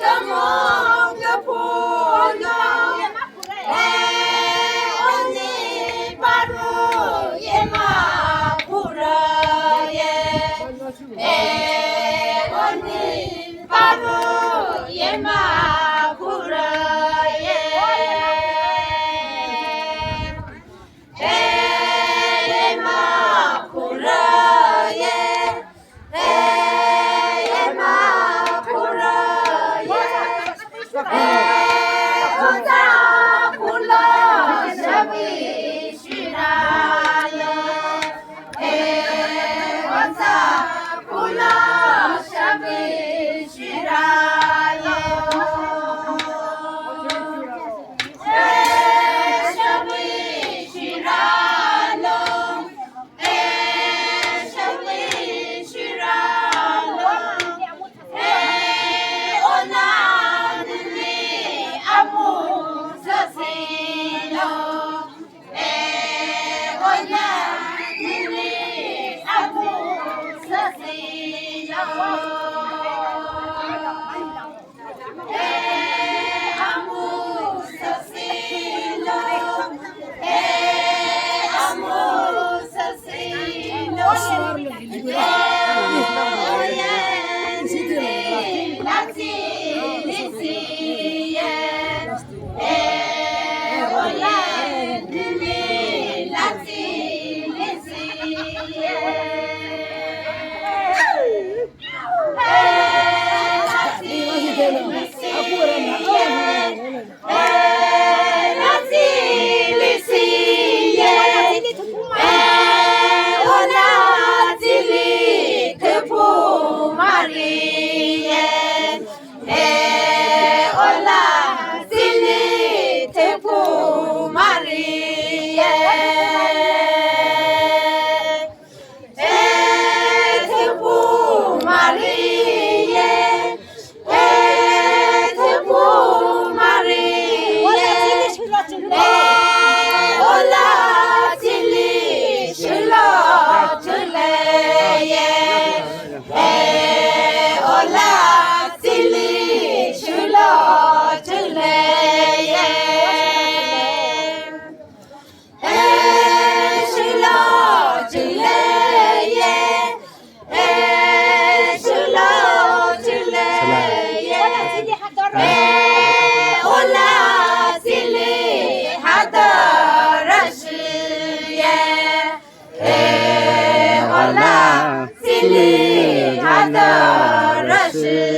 kamu kaphungli oni baru ye mapura ye oni baru ye mapura ye mapura ye mapura ye oza pulo shabi shiralo oza pulo shabi shiralo shabi shiralo shabi shiralo onani amu sasilo onani amu sasilo amu sasilo amu sasilo lati lisiye lati lisiye Haolaa